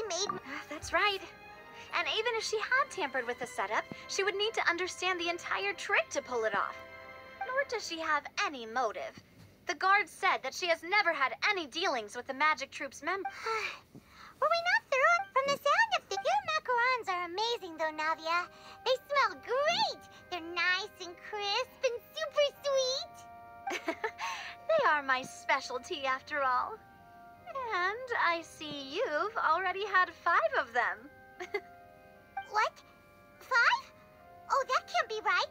actually made... That's right. And even if she had tampered with the setup, she would need to understand the entire trick to pull it off. Nor does she have any motive. The guard said that she has never had any dealings with the Magic Troop's members. Were we not through? From the sound of your macarons are amazing, though, Navia. They smell great. They're nice and crisp and super sweet. They are my specialty, after all. And I see you've already had 5 of them. What? 5? Oh, that can't be right.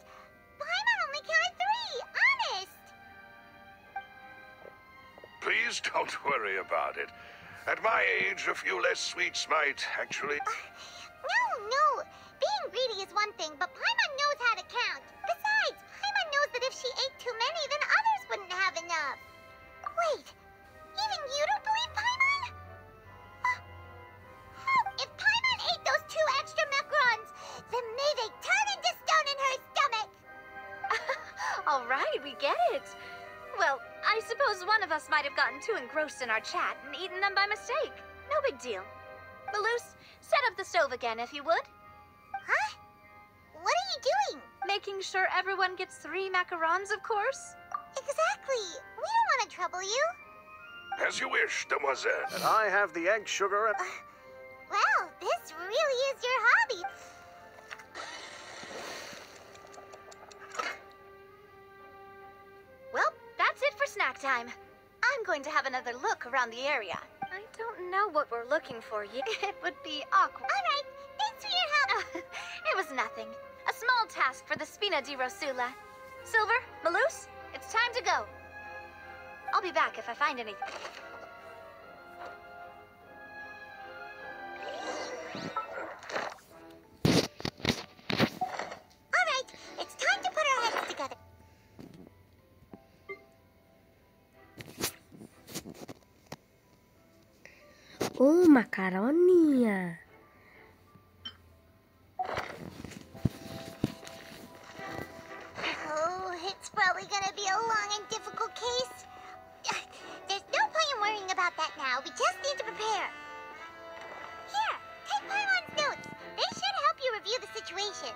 Paimon only counted 3, honest. Please don't worry about it. At my age, a few less sweets might actually... No. Being greedy is one thing, but Paimon knows how to count. Besides, Paimon knows that if she ate too many, then others wouldn't have enough. Wait, even you don't believe Paimon? If Paimon ate those 2 extra macarons, then may they turn into stone in her stomach. All right, we get it. Well, I suppose one of us might have gotten too engrossed in our chat and eaten them by mistake. No big deal. Malus, set up the stove again, if you would. Huh? What are you doing? Making sure everyone gets 3 macarons, of course. Exactly. We don't want to trouble you. As you wish, demoiselle. And I have the egg sugar and... Well, this really is your hobby. Well, that's it for snack time. I'm going to have another look around the area. I don't know what we're looking for yet. It would be awkward. All right, thanks for your help. It was nothing. A small task for the Spina di Rosula. Silver, Malus, it's time to go. I'll be back if I find anything. All right, it's time to put our heads together. Macaroninha. Oh, it's probably gonna be a long and difficult case. There's no point in worrying about that now. We just need to prepare. Here, take Paimon's notes. They should help you review the situation.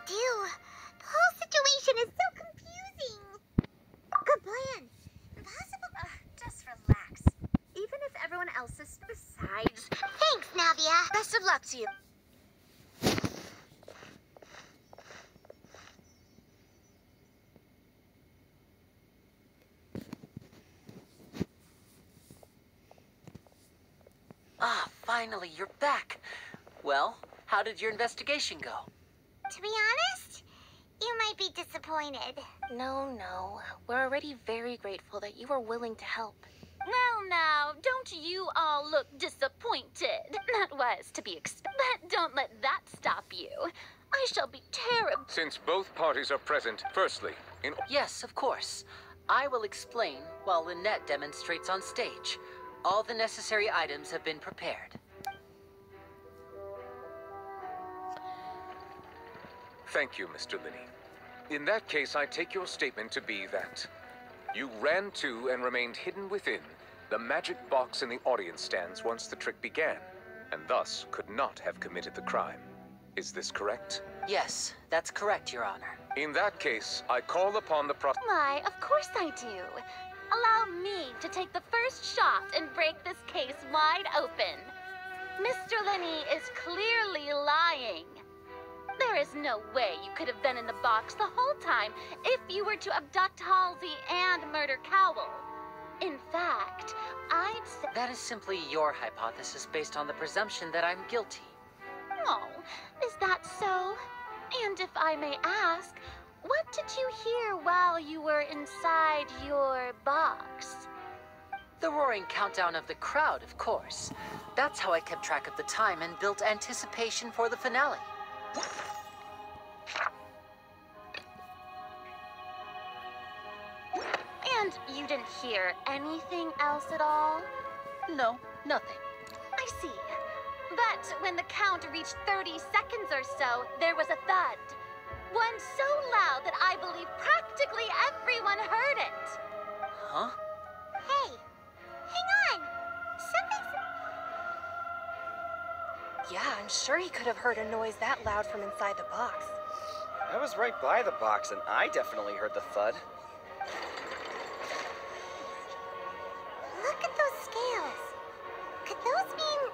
Do? The whole situation is so confusing. Good plan. Impossible. Just relax. Even if everyone else is besides. Thanks, Navia. Best of luck to you. Ah, finally, you're back. Well, how did your investigation go? To be honest, you might be disappointed. No. We're already very grateful that you were willing to help. Well, now, don't you all look disappointed? That was to be expected. But don't let that stop you. I shall be terrible. Since both parties are present, firstly, Yes, of course. I will explain while Lynette demonstrates on stage. All the necessary items have been prepared. Thank you, Mr. Linney. In that case, I take your statement to be that you ran to and remained hidden within the magic box in the audience stands once the trick began, and thus could not have committed the crime. Is this correct? Yes, that's correct, Your Honor. In that case, I call upon the Why, of course I do. Allow me to take the first shot and break this case wide open. Mr. Linney is clearly lying. There is no way you could have been in the box the whole time if you were to abduct Halsey and murder Cowell. In fact, I'd say... That is simply your hypothesis based on the presumption that I'm guilty. Oh, is that so? And if I may ask, what did you hear while you were inside your box? The roaring countdown of the crowd, of course. That's how I kept track of the time and built anticipation for the finale. And you didn't hear anything else at all? No, nothing. I see. But when the count reached 30 seconds or so, there was a thud. One so loud that I believe practically everyone heard it. Huh? Hey, hang on. Something's... Yeah, I'm sure he could have heard a noise that loud from inside the box. I was right by the box, and I definitely heard the thud. Look at those scales. Could those mean...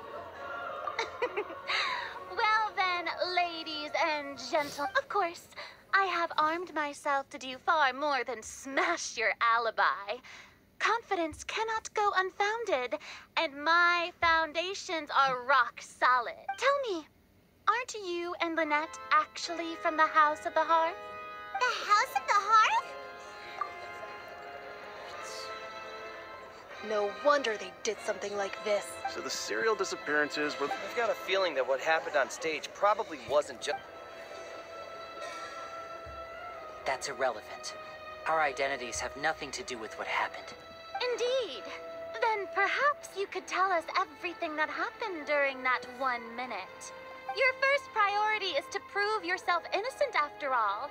Well then, ladies and gentlemen, of course, I have armed myself to do far more than smash your alibi. Confidence cannot go unfounded, and my foundations are rock solid. Tell me, aren't you and Lynette actually from the House of the Hearth? The House of the Hearth? No wonder they did something like this. So the serial disappearances were... I've got a feeling that what happened on stage probably wasn't just... That's irrelevant. Our identities have nothing to do with what happened. Indeed. Then perhaps you could tell us everything that happened during that 1 minute. Your first priority is to prove yourself innocent after all.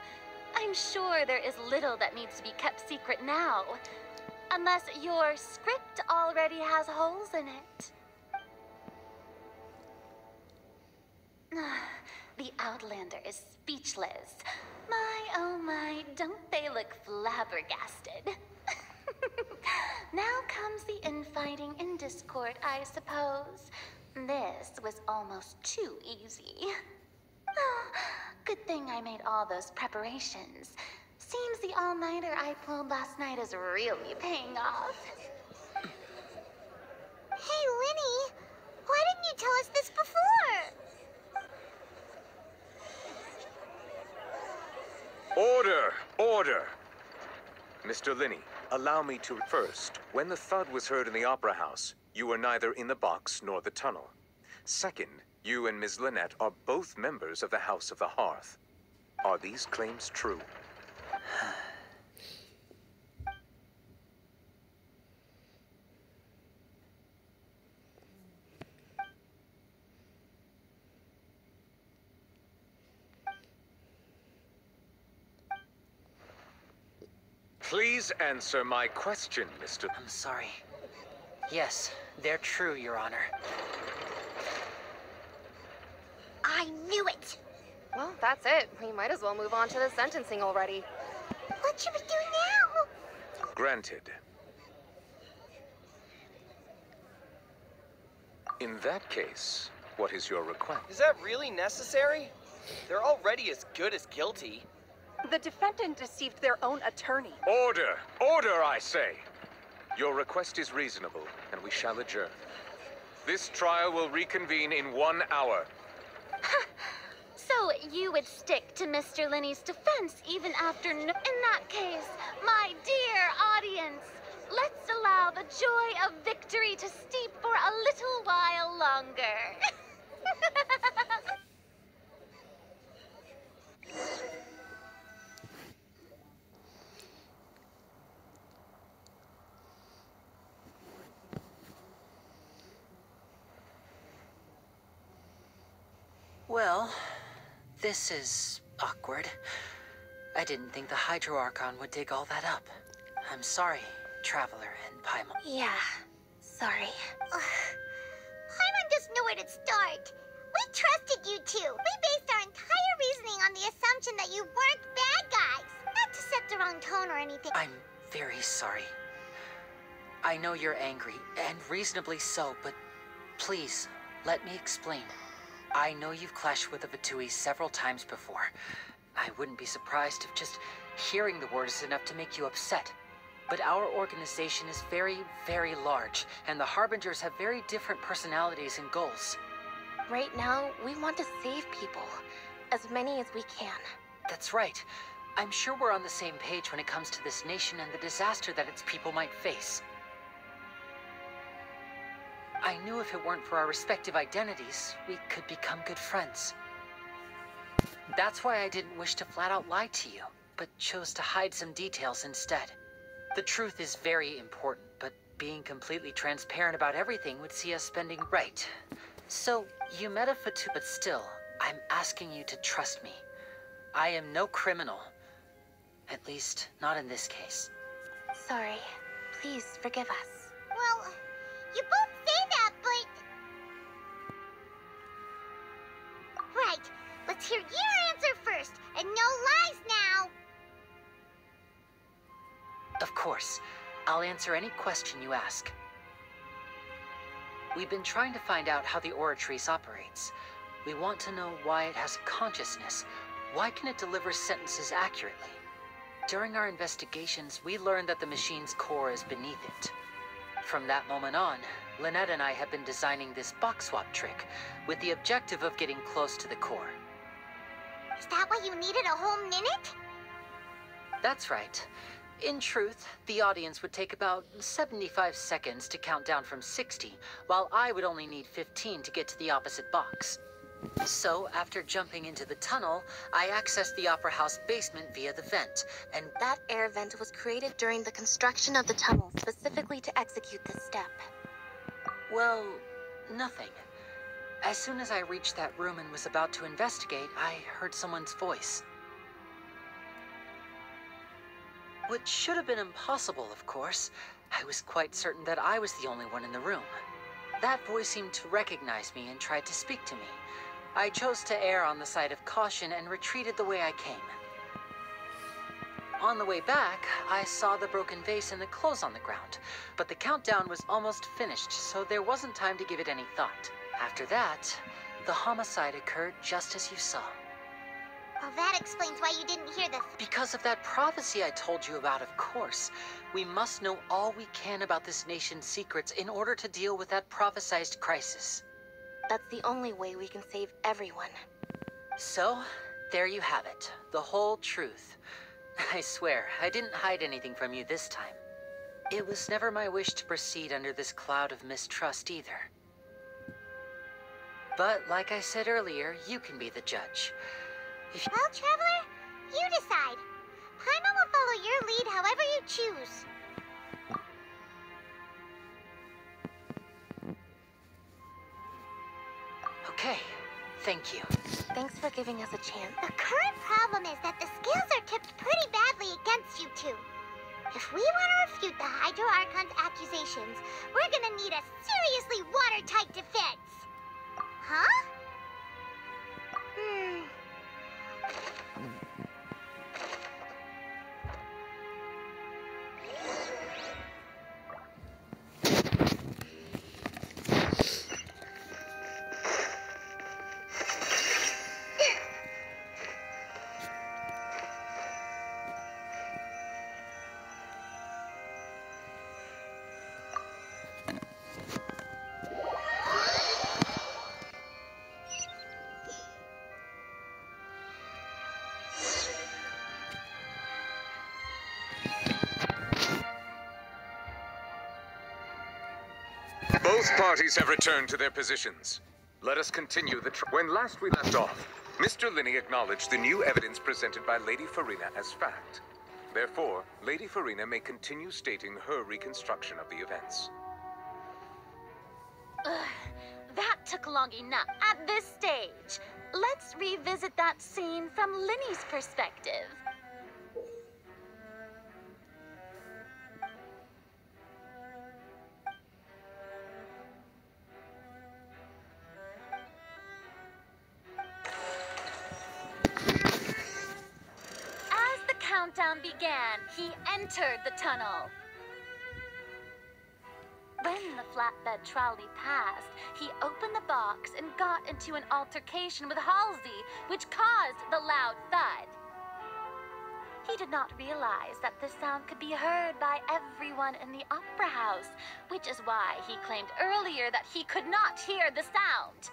I'm sure there is little that needs to be kept secret now. Unless your script already has holes in it. The Outlander is speechless. My, oh my, don't they look flabbergasted? Now comes the infighting and discord, I suppose. This was almost too easy. Oh, good thing I made all those preparations. Seems the all-nighter I pulled last night is really paying off. Hey, Linny, why didn't you tell us this before? Order! Order! Mr. Linney, allow me to... First, when the thud was heard in the Opera House, you were neither in the box nor the tunnel. Second, you and Ms. Lynette are both members of the House of the Hearth. Are these claims true? Please answer my question, Mr. I'm sorry. Yes, they're true, Your Honor. I knew it. Well, that's it. We might as well move on to the sentencing already. What should we do now? Granted. In that case, what is your request? Is that really necessary? They're already as good as guilty. The defendant deceived their own attorney. Order! Order, I say! Your request is reasonable, and we shall adjourn. This trial will reconvene in 1 hour. So you would stick to Mr. Linney's defense even after In that case, my dear audience, let's allow the joy of victory to steep for a little while longer. Well, this is awkward. I didn't think the Hydro Archon would dig all that up. I'm sorry, Traveler and Paimon. Yeah, sorry. Paimon doesn't know where to start. We trusted you two. We based our entire reasoning on the assumption that you weren't bad guys. Not to set the wrong tone or anything. I'm very sorry. I know you're angry, and reasonably so, but please, let me explain. I know you've clashed with the Fatui several times before. I wouldn't be surprised if just hearing the word is enough to make you upset. But our organization is very, very large, and the Harbingers have very different personalities and goals. Right now, we want to save people. As many as we can. That's right. I'm sure we're on the same page when it comes to this nation and the disaster that its people might face. I knew if it weren't for our respective identities, we could become good friends. That's why I didn't wish to flat out lie to you, but chose to hide some details instead. The truth is very important, but being completely transparent about everything would see us spending right. So, you met a Fatu, but still, I'm asking you to trust me. I am no criminal. At least, not in this case. Sorry. Please forgive us. Well, you both say that, but... Right. Let's hear your answer first, and no lies now. Of course. I'll answer any question you ask. We've been trying to find out how the Oratrice operates. We want to know why it has consciousness. Why can it deliver sentences accurately? During our investigations, we learned that the machine's core is beneath it. From that moment on, Lynette and I have been designing this box swap trick with the objective of getting close to the core. Is that why you needed a whole minute? That's right. In truth, the audience would take about 75 seconds to count down from 60, while I would only need 15 to get to the opposite box. So, after jumping into the tunnel, I accessed the Opera House basement via the vent, and That air vent was created during the construction of the tunnel specifically to execute this step. well, nothing. As soon as I reached that room and was about to investigate, I heard someone's voice. Which should have been impossible, of course. I was quite certain that I was the only one in the room. That voice seemed to recognize me and tried to speak to me. I chose to err on the side of caution and retreated the way I came. On the way back, I saw the broken vase and the clothes on the ground, but the countdown was almost finished, so there wasn't time to give it any thought. After that, the homicide occurred just as you saw. Well, that explains why you didn't hear the... Because of that prophecy I told you about, of course. We must know all we can about this nation's secrets in order to deal with that prophesized crisis. That's the only way we can save everyone. So, there you have it. The whole truth. I swear, I didn't hide anything from you this time. It was never my wish to proceed under this cloud of mistrust either. But, like I said earlier, you can be the judge. Well, Traveler, you decide. Paimon will follow your lead however you choose. Okay, thank you. Thanks for giving us a chance. The current problem is that the scales are tipped pretty badly against you two. If we want to refute the Hydro Archon's accusations, we're gonna need a seriously watertight defense. Huh? Both parties have returned to their positions. Let us continue the When last we left off, Mr. Linney acknowledged the new evidence presented by Lady Farina as fact. Therefore, Lady Farina may continue stating her reconstruction of the events. That took long enough. At this stage, let's revisit that scene from Linney's perspective. As the countdown began, he entered the tunnel. When the flatbed trolley passed, he opened the box and got into an altercation with Halsey, which caused the loud thud. He did not realize that the sound could be heard by everyone in the Opera House, which is why he claimed earlier that he could not hear the sound.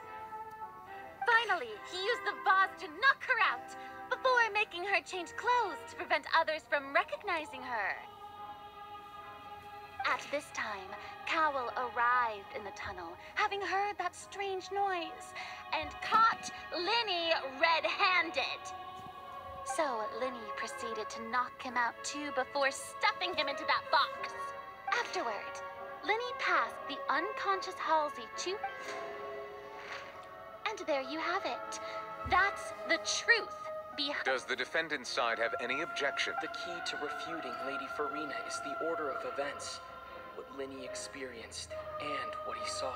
Finally, he used the vase to knock her out before making her change clothes to prevent others from recognizing her. At this time, Cowell arrived in the tunnel, having heard that strange noise, and caught Linny red-handed. So Linny proceeded to knock him out too before stuffing him into that box. Afterward, Linny passed the unconscious Halsey to... And there you have it. That's the truth behind... Does the defendant's side have any objection? The key to refuting Lady Farina is the order of events. What Linny experienced and what he saw.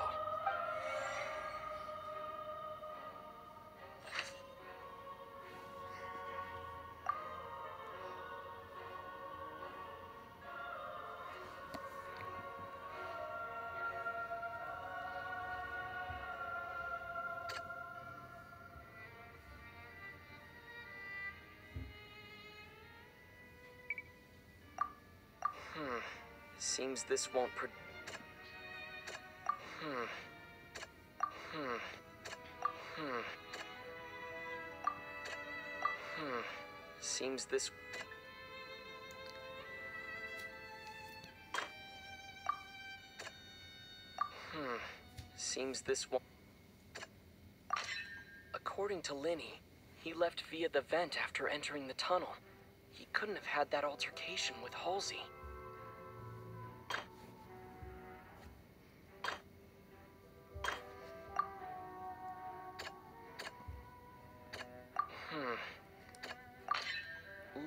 Seems this won't Seems this... Seems this won't... According to Linny, he left via the vent after entering the tunnel. He couldn't have had that altercation with Halsey.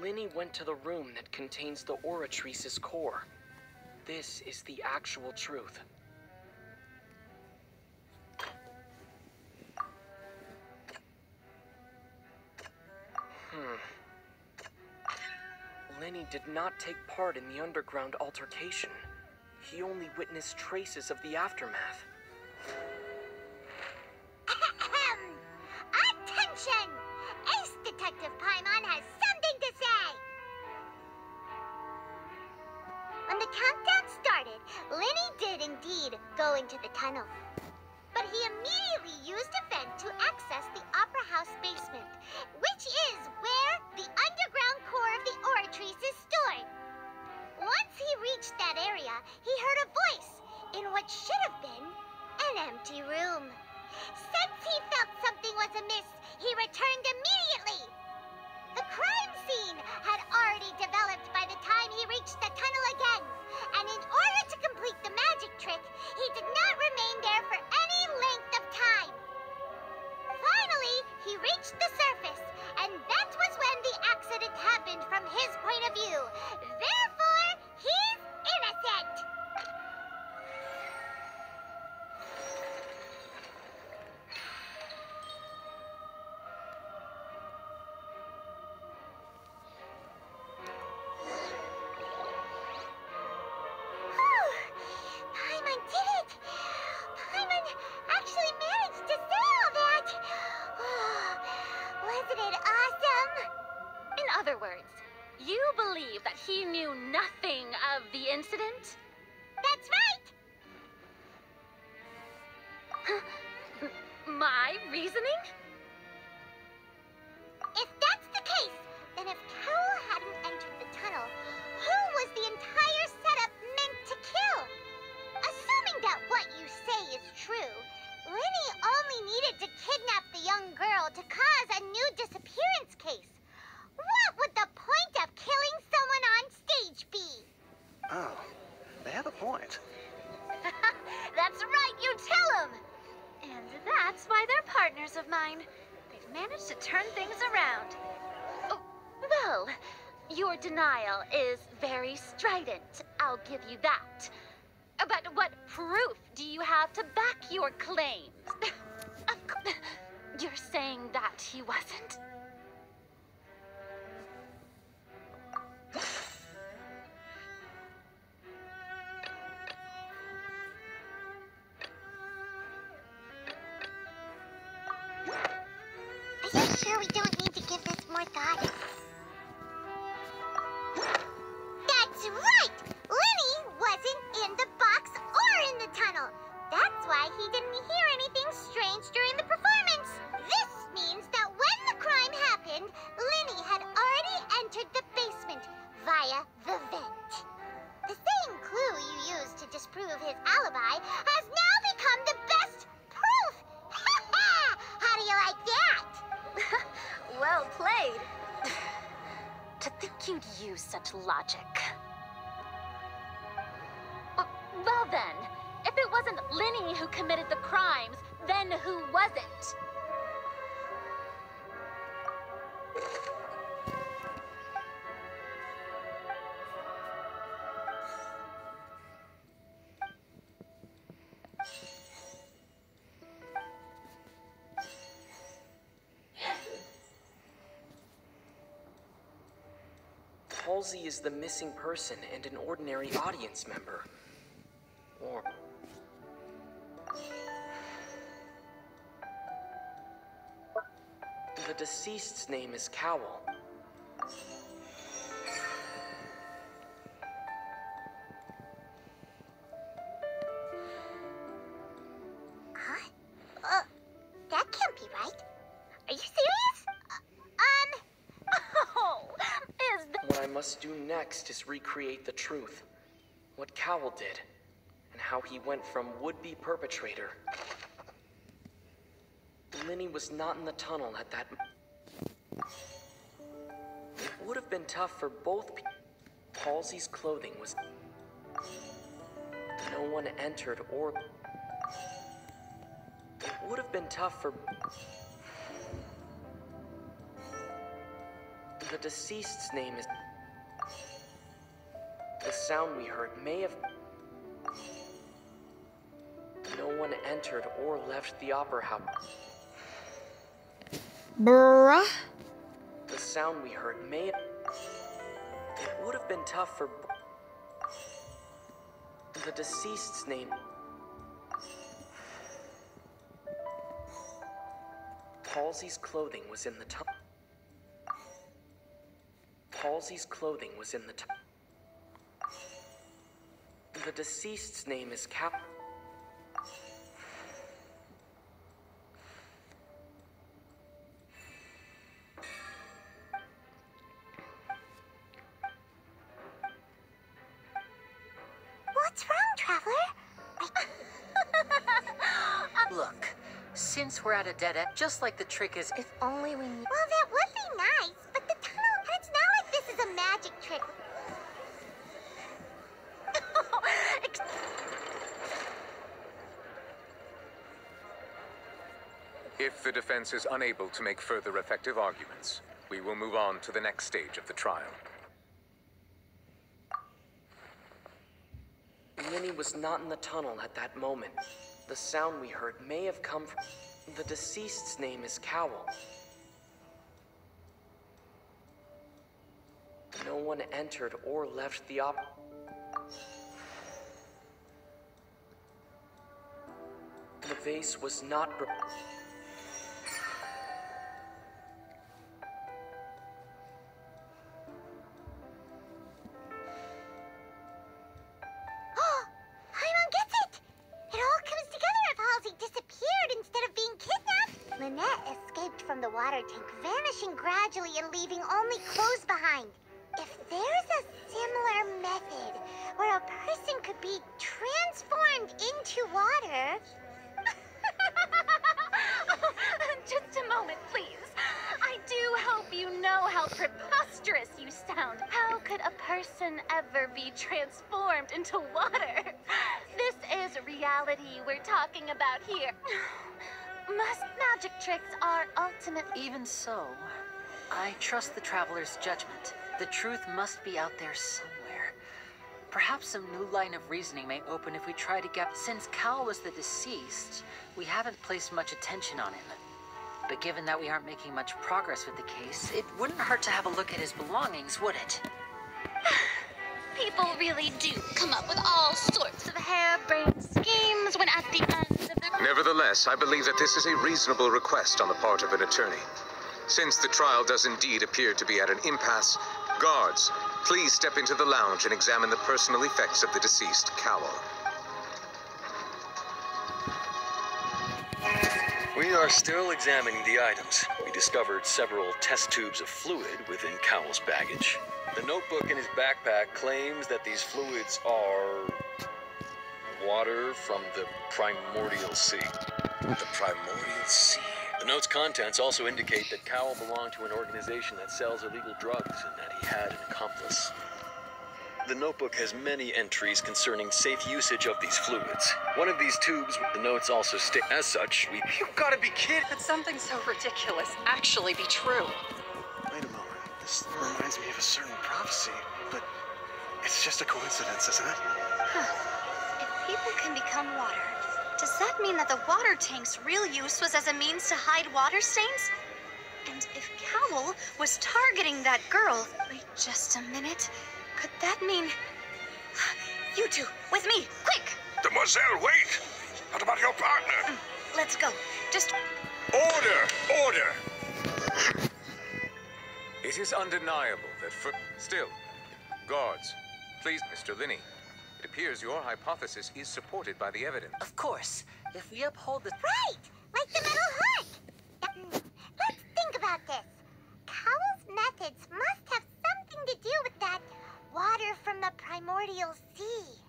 Linny went to the room that contains the Oratrice's core. This is the actual truth. Linny did not take part in the underground altercation. He only witnessed traces of the aftermath. Attention! Ace Detective Paimon has something to say! When the countdown started, Linny did indeed go into the tunnel. But he immediately used a vent to access the Opera House basement, which is where the underground core of the Oratrice is stored. Once he reached that area, he heard a voice in what should have been an empty room. Since he felt something was amiss, he returned immediately. The crime scene had already developed by the time he reached the tunnel again, and in order to complete the magic trick, he did not remain there for any length of time. Finally, he reached the surface, and that was when the accident happened from his point of view. Therefore, he's innocent. Paimon did it! Paimon actually managed to say all that! Wasn't it awesome? In other words, you believe that he knew nothing of the incident? That's right! My reasoning? If that's the case, then if Cowell hadn't entered the tunnel, who was the entire setup meant to kill? Assuming that what you say is true, Linny only needed to kidnap the young girl to cause a new disappearance case. What would the point of killing someone on stage be? Oh, they have a point. That's right, you tell them! And that's why they're partners of mine. They've managed to turn things around. Oh, well, your denial is very strident, I'll give you that. But what proof do you have to back your claims? You're saying that he wasn't? Are you sure we don't need to give this more thought? That's right! Linny wasn't in the box or in the tunnel. That's why he didn't hear anything strange during the performance. This you'd use such logic. Well then, if it wasn't Linny who committed the crimes, then who was it? Halsey is the missing person and an ordinary audience member. Or... the deceased's name is Cowell. Huh? That can't be right. Are you serious? Oh, is that... What I must do next is recreate the truth. What Cowell did, and how he went from would-be perpetrator. Linny was not in the tunnel at that... It would have been tough for both people. Halsey's clothing was... No one entered or... It would have been tough for... The deceased's name is... The sound we heard may have... No one entered or left the opera house. Bruh. The sound we heard may have... It would have been tough for... The deceased's name... Halsey's clothing was in the tunnel. Halsey's clothing was in the tunnel. The deceased's name is Cap... What's wrong, Traveler? Look, since we're at a dead end, just like the trick is... If only we knew. Well, that would be nice, but the tunnel... It's not like this is a magic trick. If the defense is unable to make further effective arguments, we will move on to the next stage of the trial. Linny was not in the tunnel at that moment. The sound we heard may have come from... The deceased's name is Cowell. No one entered or left the op... The vase was not... Paimon gets it! It all comes together if Halsey disappeared instead of being kidnapped. Lynette escaped from the water tank, vanishing gradually and leaving only clothes behind. If there's a similar method where a person could be transformed into water... Just a moment, please. I do hope you know how preposterous you sound. How could a person ever be transformed into water? This is reality we're talking about here. Most magic tricks are ultimate. Even so, I trust the Traveler's judgment. The truth must be out there somewhere. Perhaps some new line of reasoning may open if we try to get... Since Cal was the deceased, we haven't placed much attention on him. But given that we aren't making much progress with the case, it wouldn't hurt to have a look at his belongings, would it? People really do come up with all sorts of harebrained schemes when at the end of the... Nevertheless, I believe that this is a reasonable request on the part of an attorney. Since the trial does indeed appear to be at an impasse, guards, please step into the lounge and examine the personal effects of the deceased, Cowell. We are still examining the items. We discovered several test tubes of fluid within Cowell's baggage. The notebook in his backpack claims that these fluids are... water from the primordial sea. The primordial sea. The note's contents also indicate that Cowell belonged to an organization that sells illegal drugs and that he had an accomplice. The notebook has many entries concerning safe usage of these fluids. One of these tubes, the notes also state, as such, we... You gotta be kidding! Could something so ridiculous actually be true? Wait a moment. This reminds me of a certain prophecy, but it's just a coincidence, isn't it? Huh. If people can become water, does that mean that the water tank's real use was as a means to hide water stains? And if Cowell was targeting that girl... Wait just a minute. Could that mean... You two, with me, quick! Demoiselle, wait! What about your partner? Let's go. Just... Order! It is undeniable that Still, guards, please, Mr. Linney. It appears your hypothesis is supported by the evidence. Of course. If we uphold the... Right! Like the metal hood! Let's think about this. Cowell's methods must have something to do with that water from the primordial sea.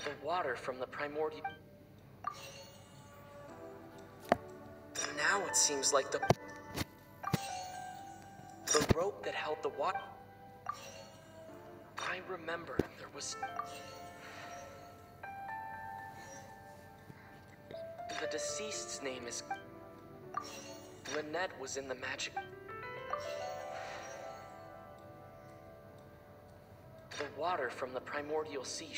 The water from the primordial... Now it seems like the rope that held the water... I remember there was... The deceased's name is... Lynette was in the magic... The water from the primordial sea